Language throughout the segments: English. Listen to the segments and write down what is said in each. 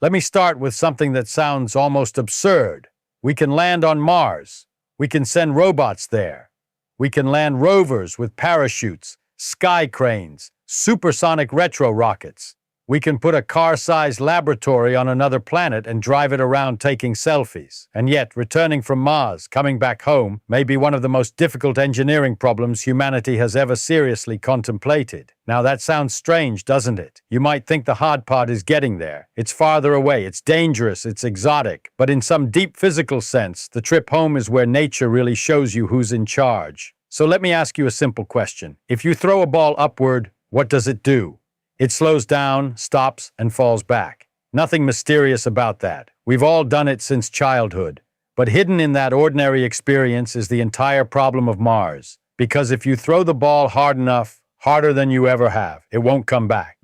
Let me start with something that sounds almost absurd. We can land on Mars. We can send robots there. We can land rovers with parachutes, sky cranes, supersonic retro rockets. We can put a car-sized laboratory on another planet and drive it around taking selfies. And yet, returning from Mars, coming back home, may be one of the most difficult engineering problems humanity has ever seriously contemplated. Now that sounds strange, doesn't it? You might think the hard part is getting there. It's farther away, it's dangerous, it's exotic. But in some deep physical sense, the trip home is where nature really shows you who's in charge. So let me ask you a simple question. If you throw a ball upward, what does it do? It slows down, stops, and falls back. Nothing mysterious about that. We've all done it since childhood. But hidden in that ordinary experience is the entire problem of Mars. Because if you throw the ball hard enough, harder than you ever have, it won't come back.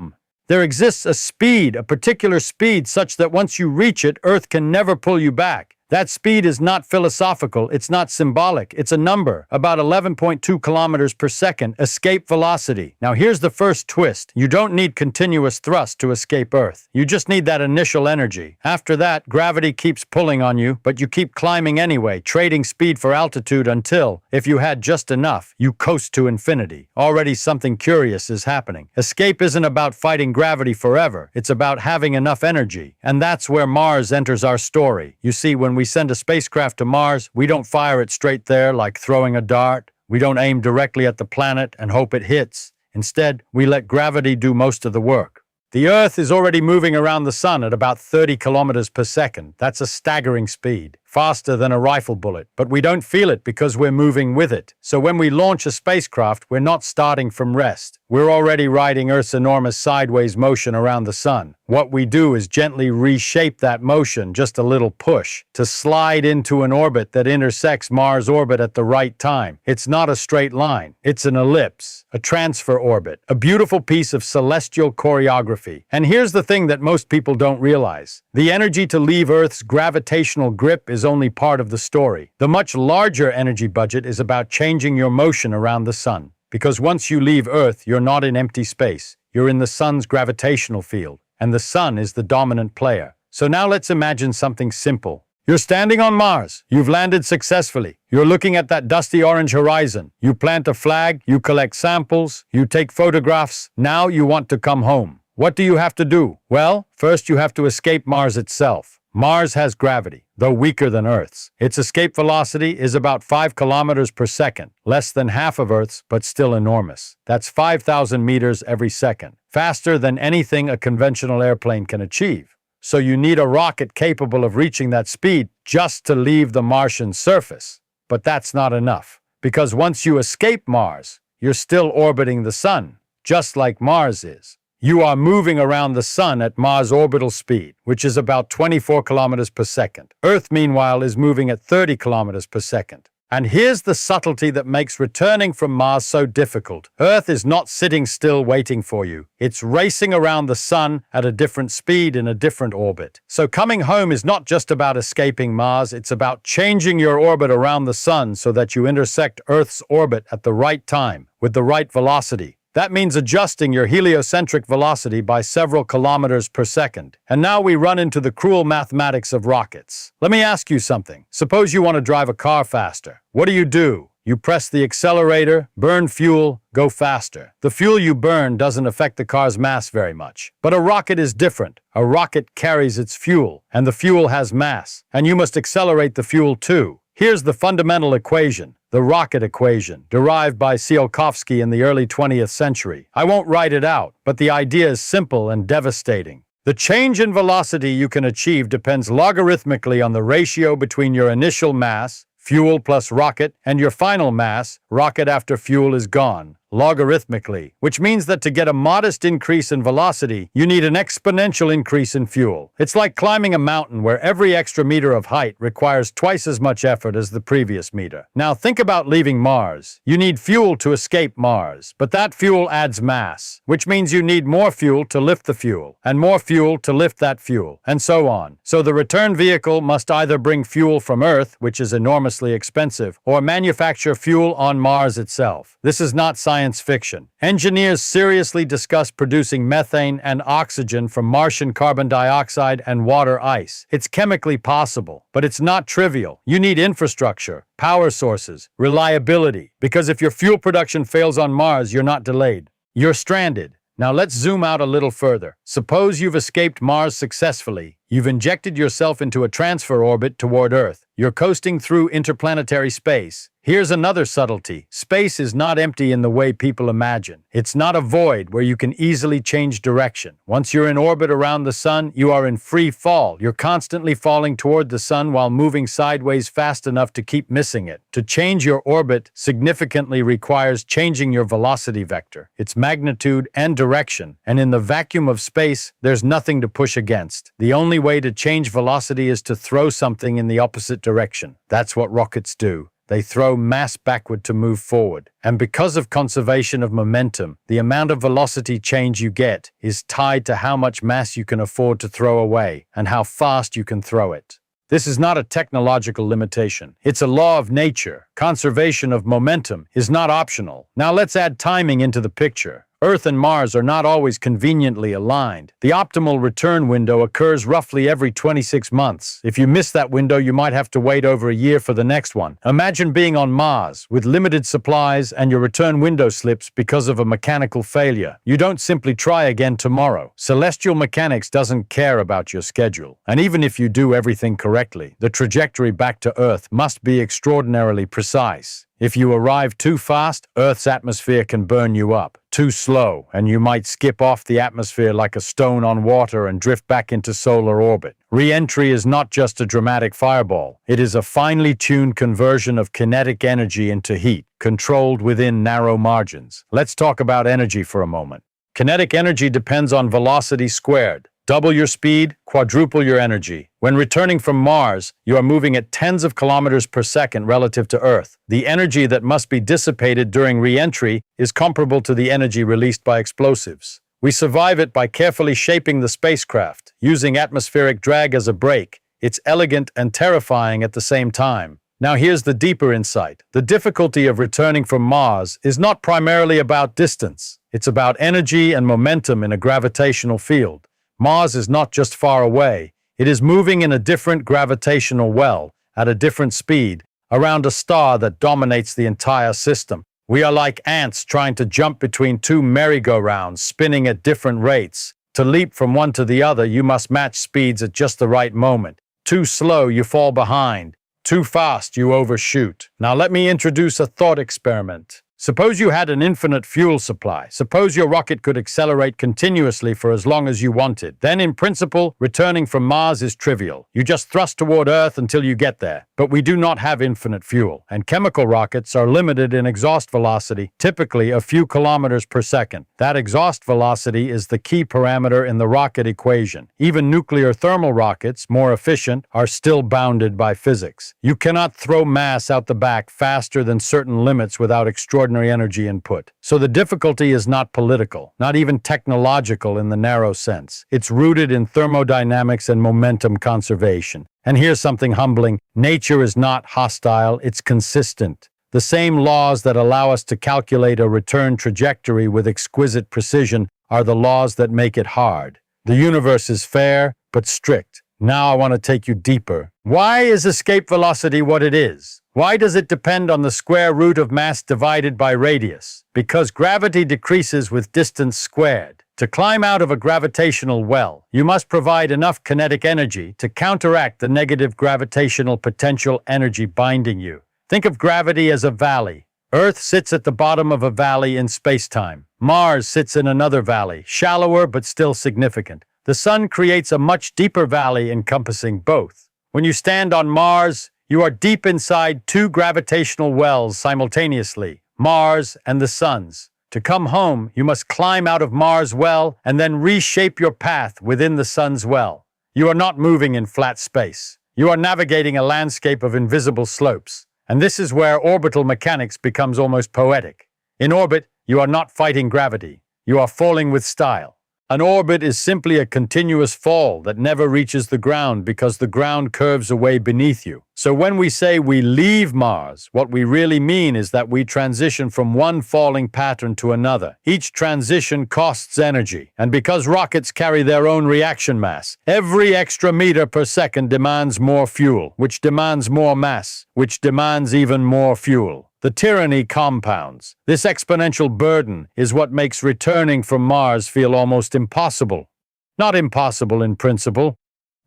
There exists a speed, a particular speed, such that once you reach it, Earth can never pull you back. That speed is not philosophical, it's not symbolic, it's a number, about 11.2 kilometers per second, escape velocity. Now here's the first twist. You don't need continuous thrust to escape Earth. You just need that initial energy. After that, gravity keeps pulling on you, but you keep climbing anyway, trading speed for altitude until, if you had just enough, you coast to infinity. Already something curious is happening. Escape isn't about fighting gravity forever, it's about having enough energy. And that's where Mars enters our story. You see, when we send a spacecraft to Mars, we don't fire it straight there like throwing a dart. We don't aim directly at the planet and hope it hits. Instead, we let gravity do most of the work. The Earth is already moving around the Sun at about 30 kilometers per second. That's a staggering speed, faster than a rifle bullet, but we don't feel it because we're moving with it. So when we launch a spacecraft, we're not starting from rest. We're already riding Earth's enormous sideways motion around the Sun. What we do is gently reshape that motion, just a little push, to slide into an orbit that intersects Mars' orbit at the right time. It's not a straight line. It's an ellipse, a transfer orbit, a beautiful piece of celestial choreography. And here's the thing that most people don't realize. The energy to leave Earth's gravitational grip is only part of the story. The much larger energy budget is about changing your motion around the Sun. Because once you leave Earth, you're not in empty space. You're in the Sun's gravitational field, and the Sun is the dominant player. So now let's imagine something simple. You're standing on Mars. You've landed successfully. You're looking at that dusty orange horizon. You plant a flag, you collect samples, you take photographs. Now you want to come home. What do you have to do? Well, first you have to escape Mars itself. Mars has gravity, though weaker than Earth's. Its escape velocity is about 5 kilometers per second, less than half of Earth's, but still enormous. That's 5,000 meters every second, faster than anything a conventional airplane can achieve. So you need a rocket capable of reaching that speed just to leave the Martian surface. But that's not enough, because once you escape Mars, you're still orbiting the Sun, just like Mars is. You are moving around the Sun at Mars' orbital speed, which is about 24 kilometers per second. Earth, meanwhile, is moving at 30 kilometers per second. And here's the subtlety that makes returning from Mars so difficult. Earth is not sitting still waiting for you. It's racing around the Sun at a different speed in a different orbit. So coming home is not just about escaping Mars, it's about changing your orbit around the Sun so that you intersect Earth's orbit at the right time, with the right velocity. That means adjusting your heliocentric velocity by several kilometers per second. And now we run into the cruel mathematics of rockets. Let me ask you something. Suppose you want to drive a car faster. What do? You press the accelerator, burn fuel, go faster. The fuel you burn doesn't affect the car's mass very much. But a rocket is different. A rocket carries its fuel, and the fuel has mass. And you must accelerate the fuel too. Here's the fundamental equation, the rocket equation, derived by Tsiolkovsky in the early 20th century. I won't write it out, but the idea is simple and devastating. The change in velocity you can achieve depends logarithmically on the ratio between your initial mass, fuel plus rocket, and your final mass, rocket after fuel is gone, logarithmically, which means that to get a modest increase in velocity, you need an exponential increase in fuel. It's like climbing a mountain where every extra meter of height requires twice as much effort as the previous meter. Now think about leaving Mars. You need fuel to escape Mars, but that fuel adds mass, which means you need more fuel to lift the fuel, and more fuel to lift that fuel, and so on. So the return vehicle must either bring fuel from Earth, which is enormously expensive, or manufacture fuel on Mars itself. This is not science science fiction. Engineers seriously discuss producing methane and oxygen from Martian carbon dioxide and water ice. It's chemically possible, but it's not trivial. You need infrastructure, power sources, reliability, because if your fuel production fails on Mars, you're not delayed. You're stranded. Now let's zoom out a little further. Suppose you've escaped Mars successfully. You've injected yourself into a transfer orbit toward Earth. You're coasting through interplanetary space. Here's another subtlety. Space is not empty in the way people imagine. It's not a void where you can easily change direction. Once you're in orbit around the sun, you are in free fall. You're constantly falling toward the sun while moving sideways fast enough to keep missing it. To change your orbit significantly requires changing your velocity vector, its magnitude and direction. And in the vacuum of space, there's nothing to push against. The only way to change velocity is to throw something in the opposite direction. That's what rockets do. They throw mass backward to move forward. And because of conservation of momentum, the amount of velocity change you get is tied to how much mass you can afford to throw away and how fast you can throw it. This is not a technological limitation. It's a law of nature. Conservation of momentum is not optional. Now let's add timing into the picture. Earth and Mars are not always conveniently aligned. The optimal return window occurs roughly every 26 months. If you miss that window, you might have to wait over a year for the next one. Imagine being on Mars with limited supplies and your return window slips because of a mechanical failure. You don't simply try again tomorrow. Celestial mechanics doesn't care about your schedule. And even if you do everything correctly, the trajectory back to Earth must be extraordinarily precise. If you arrive too fast, Earth's atmosphere can burn you up. Too slow, and you might skip off the atmosphere like a stone on water and drift back into solar orbit. Re-entry is not just a dramatic fireball. It is a finely tuned conversion of kinetic energy into heat, controlled within narrow margins. Let's talk about energy for a moment. Kinetic energy depends on velocity squared. Double your speed, quadruple your energy. When returning from Mars, you are moving at tens of kilometers per second relative to Earth. The energy that must be dissipated during re-entry is comparable to the energy released by explosives. We survive it by carefully shaping the spacecraft, using atmospheric drag as a brake. It's elegant and terrifying at the same time. Now here's the deeper insight. The difficulty of returning from Mars is not primarily about distance. It's about energy and momentum in a gravitational field. Mars is not just far away, it is moving in a different gravitational well, at a different speed, around a star that dominates the entire system. We are like ants trying to jump between two merry-go-rounds, spinning at different rates. To leap from one to the other, you must match speeds at just the right moment. Too slow, you fall behind. Too fast, you overshoot. Now let me introduce a thought experiment. Suppose you had an infinite fuel supply. Suppose your rocket could accelerate continuously for as long as you wanted. Then, in principle, returning from Mars is trivial. You just thrust toward Earth until you get there. But we do not have infinite fuel, and chemical rockets are limited in exhaust velocity, typically a few kilometers per second. That exhaust velocity is the key parameter in the rocket equation. Even nuclear thermal rockets, more efficient, are still bounded by physics. You cannot throw mass out the back faster than certain limits without extraordinary energy input. So the difficulty is not political, not even technological in the narrow sense. It's rooted in thermodynamics and momentum conservation. And here's something humbling. Nature is not hostile, it's consistent. The same laws that allow us to calculate a return trajectory with exquisite precision are the laws that make it hard. The universe is fair, but strict. Now I want to take you deeper. Why is escape velocity what it is? Why does it depend on the square root of mass divided by radius? Because gravity decreases with distance squared. To climb out of a gravitational well, you must provide enough kinetic energy to counteract the negative gravitational potential energy binding you. Think of gravity as a valley. Earth sits at the bottom of a valley in space-time. Mars sits in another valley, shallower but still significant. The sun creates a much deeper valley encompassing both. When you stand on Mars, you are deep inside two gravitational wells simultaneously, Mars and the sun's. To come home, you must climb out of Mars' well and then reshape your path within the sun's well. You are not moving in flat space. You are navigating a landscape of invisible slopes. And this is where orbital mechanics becomes almost poetic. In orbit, you are not fighting gravity. You are falling with style. An orbit is simply a continuous fall that never reaches the ground because the ground curves away beneath you. So when we say we leave Mars, what we really mean is that we transition from one falling pattern to another. Each transition costs energy, and because rockets carry their own reaction mass, every extra meter per second demands more fuel, which demands more mass, which demands even more fuel. The tyranny compounds. This exponential burden is what makes returning from Mars feel almost impossible. Not impossible in principle,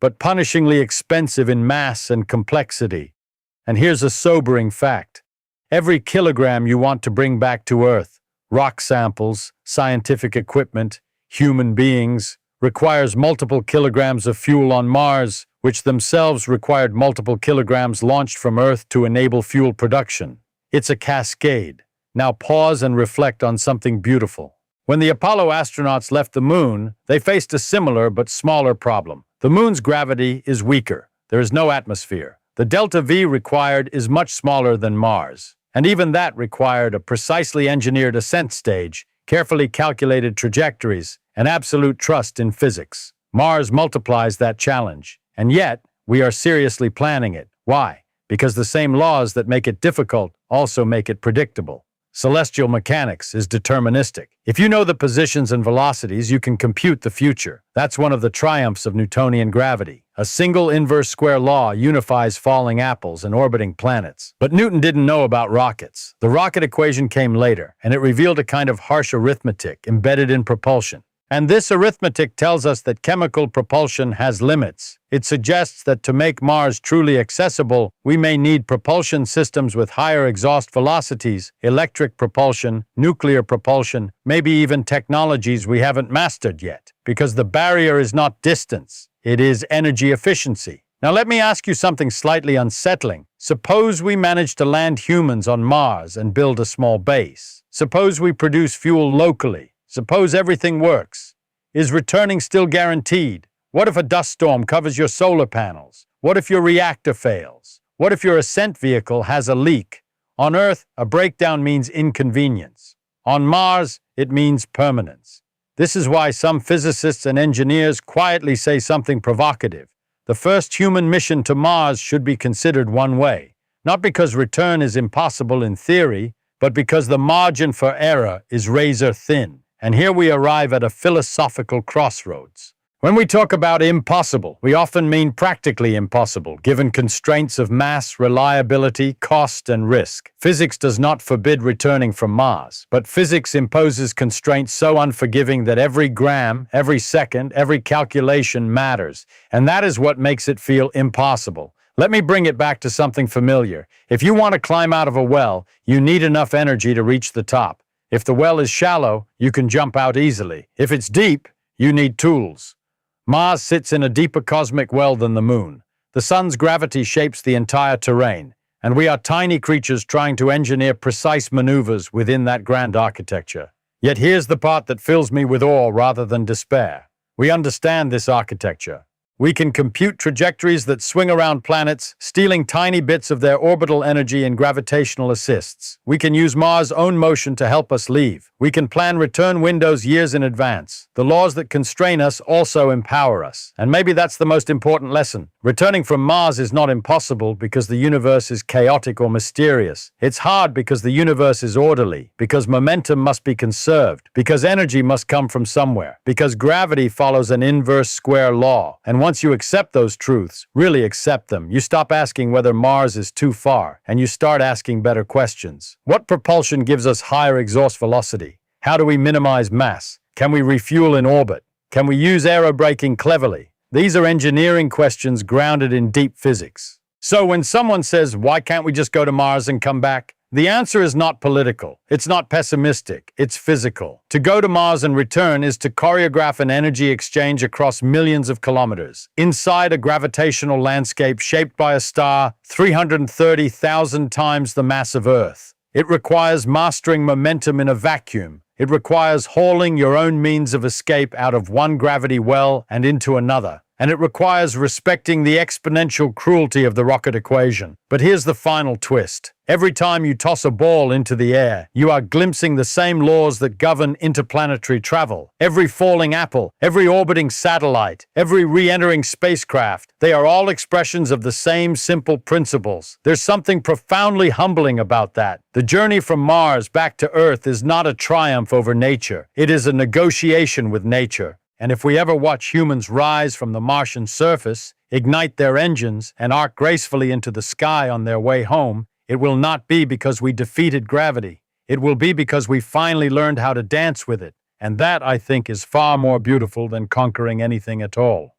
but punishingly expensive in mass and complexity. And here's a sobering fact. Every kilogram you want to bring back to Earth, rock samples, scientific equipment, human beings, requires multiple kilograms of fuel on Mars, which themselves required multiple kilograms launched from Earth to enable fuel production. It's a cascade. Now pause and reflect on something beautiful. When the Apollo astronauts left the Moon, they faced a similar but smaller problem. The Moon's gravity is weaker. There is no atmosphere. The delta V required is much smaller than Mars. And even that required a precisely engineered ascent stage, carefully calculated trajectories, and absolute trust in physics. Mars multiplies that challenge. And yet, we are seriously planning it. Why? Because the same laws that make it difficult also make it predictable. Celestial mechanics is deterministic. If you know the positions and velocities, you can compute the future. That's one of the triumphs of Newtonian gravity. A single inverse square law unifies falling apples and orbiting planets. But Newton didn't know about rockets. The rocket equation came later, and it revealed a kind of harsh arithmetic embedded in propulsion. And this arithmetic tells us that chemical propulsion has limits. It suggests that to make Mars truly accessible, we may need propulsion systems with higher exhaust velocities, electric propulsion, nuclear propulsion, maybe even technologies we haven't mastered yet. Because the barrier is not distance, it is energy efficiency. Now let me ask you something slightly unsettling. Suppose we manage to land humans on Mars and build a small base. Suppose we produce fuel locally. Suppose everything works. Is returning still guaranteed? What if a dust storm covers your solar panels? What if your reactor fails? What if your ascent vehicle has a leak? On Earth, a breakdown means inconvenience. On Mars, it means permanence. This is why some physicists and engineers quietly say something provocative. The first human mission to Mars should be considered one way, not because return is impossible in theory, but because the margin for error is razor thin. And here we arrive at a philosophical crossroads. When we talk about impossible, we often mean practically impossible, given constraints of mass, reliability, cost, and risk. Physics does not forbid returning from Mars, but physics imposes constraints so unforgiving that every gram, every second, every calculation matters, and that is what makes it feel impossible. Let me bring it back to something familiar. If you want to climb out of a well, you need enough energy to reach the top. If the well is shallow, you can jump out easily. If it's deep, you need tools. Mars sits in a deeper cosmic well than the Moon. The Sun's gravity shapes the entire terrain, and we are tiny creatures trying to engineer precise maneuvers within that grand architecture. Yet here's the part that fills me with awe rather than despair. We understand this architecture. We can compute trajectories that swing around planets, stealing tiny bits of their orbital energy and gravitational assists. We can use Mars' own motion to help us leave. We can plan return windows years in advance. The laws that constrain us also empower us. And maybe that's the most important lesson. Returning from Mars is not impossible because the universe is chaotic or mysterious. It's hard because the universe is orderly, because momentum must be conserved, because energy must come from somewhere, because gravity follows an inverse square law. And once you accept those truths, really accept them, you stop asking whether Mars is too far, and you start asking better questions. What propulsion gives us higher exhaust velocity? How do we minimize mass? Can we refuel in orbit? Can we use aerobraking cleverly? These are engineering questions grounded in deep physics. So when someone says, why can't we just go to Mars and come back? The answer is not political. It's not pessimistic. It's physical. To go to Mars and return is to choreograph an energy exchange across millions of kilometers, inside a gravitational landscape shaped by a star 330,000 times the mass of Earth. It requires mastering momentum in a vacuum. It requires hauling your own means of escape out of one gravity well and into another. and it requires respecting the exponential cruelty of the rocket equation. But here's the final twist. Every time you toss a ball into the air, you are glimpsing the same laws that govern interplanetary travel. Every falling apple, every orbiting satellite, every re-entering spacecraft, they are all expressions of the same simple principles. There's something profoundly humbling about that. The journey from Mars back to Earth is not a triumph over nature. It is a negotiation with nature. And if we ever watch humans rise from the Martian surface, ignite their engines, and arc gracefully into the sky on their way home, it will not be because we defeated gravity. It will be because we finally learned how to dance with it. And that, I think, is far more beautiful than conquering anything at all.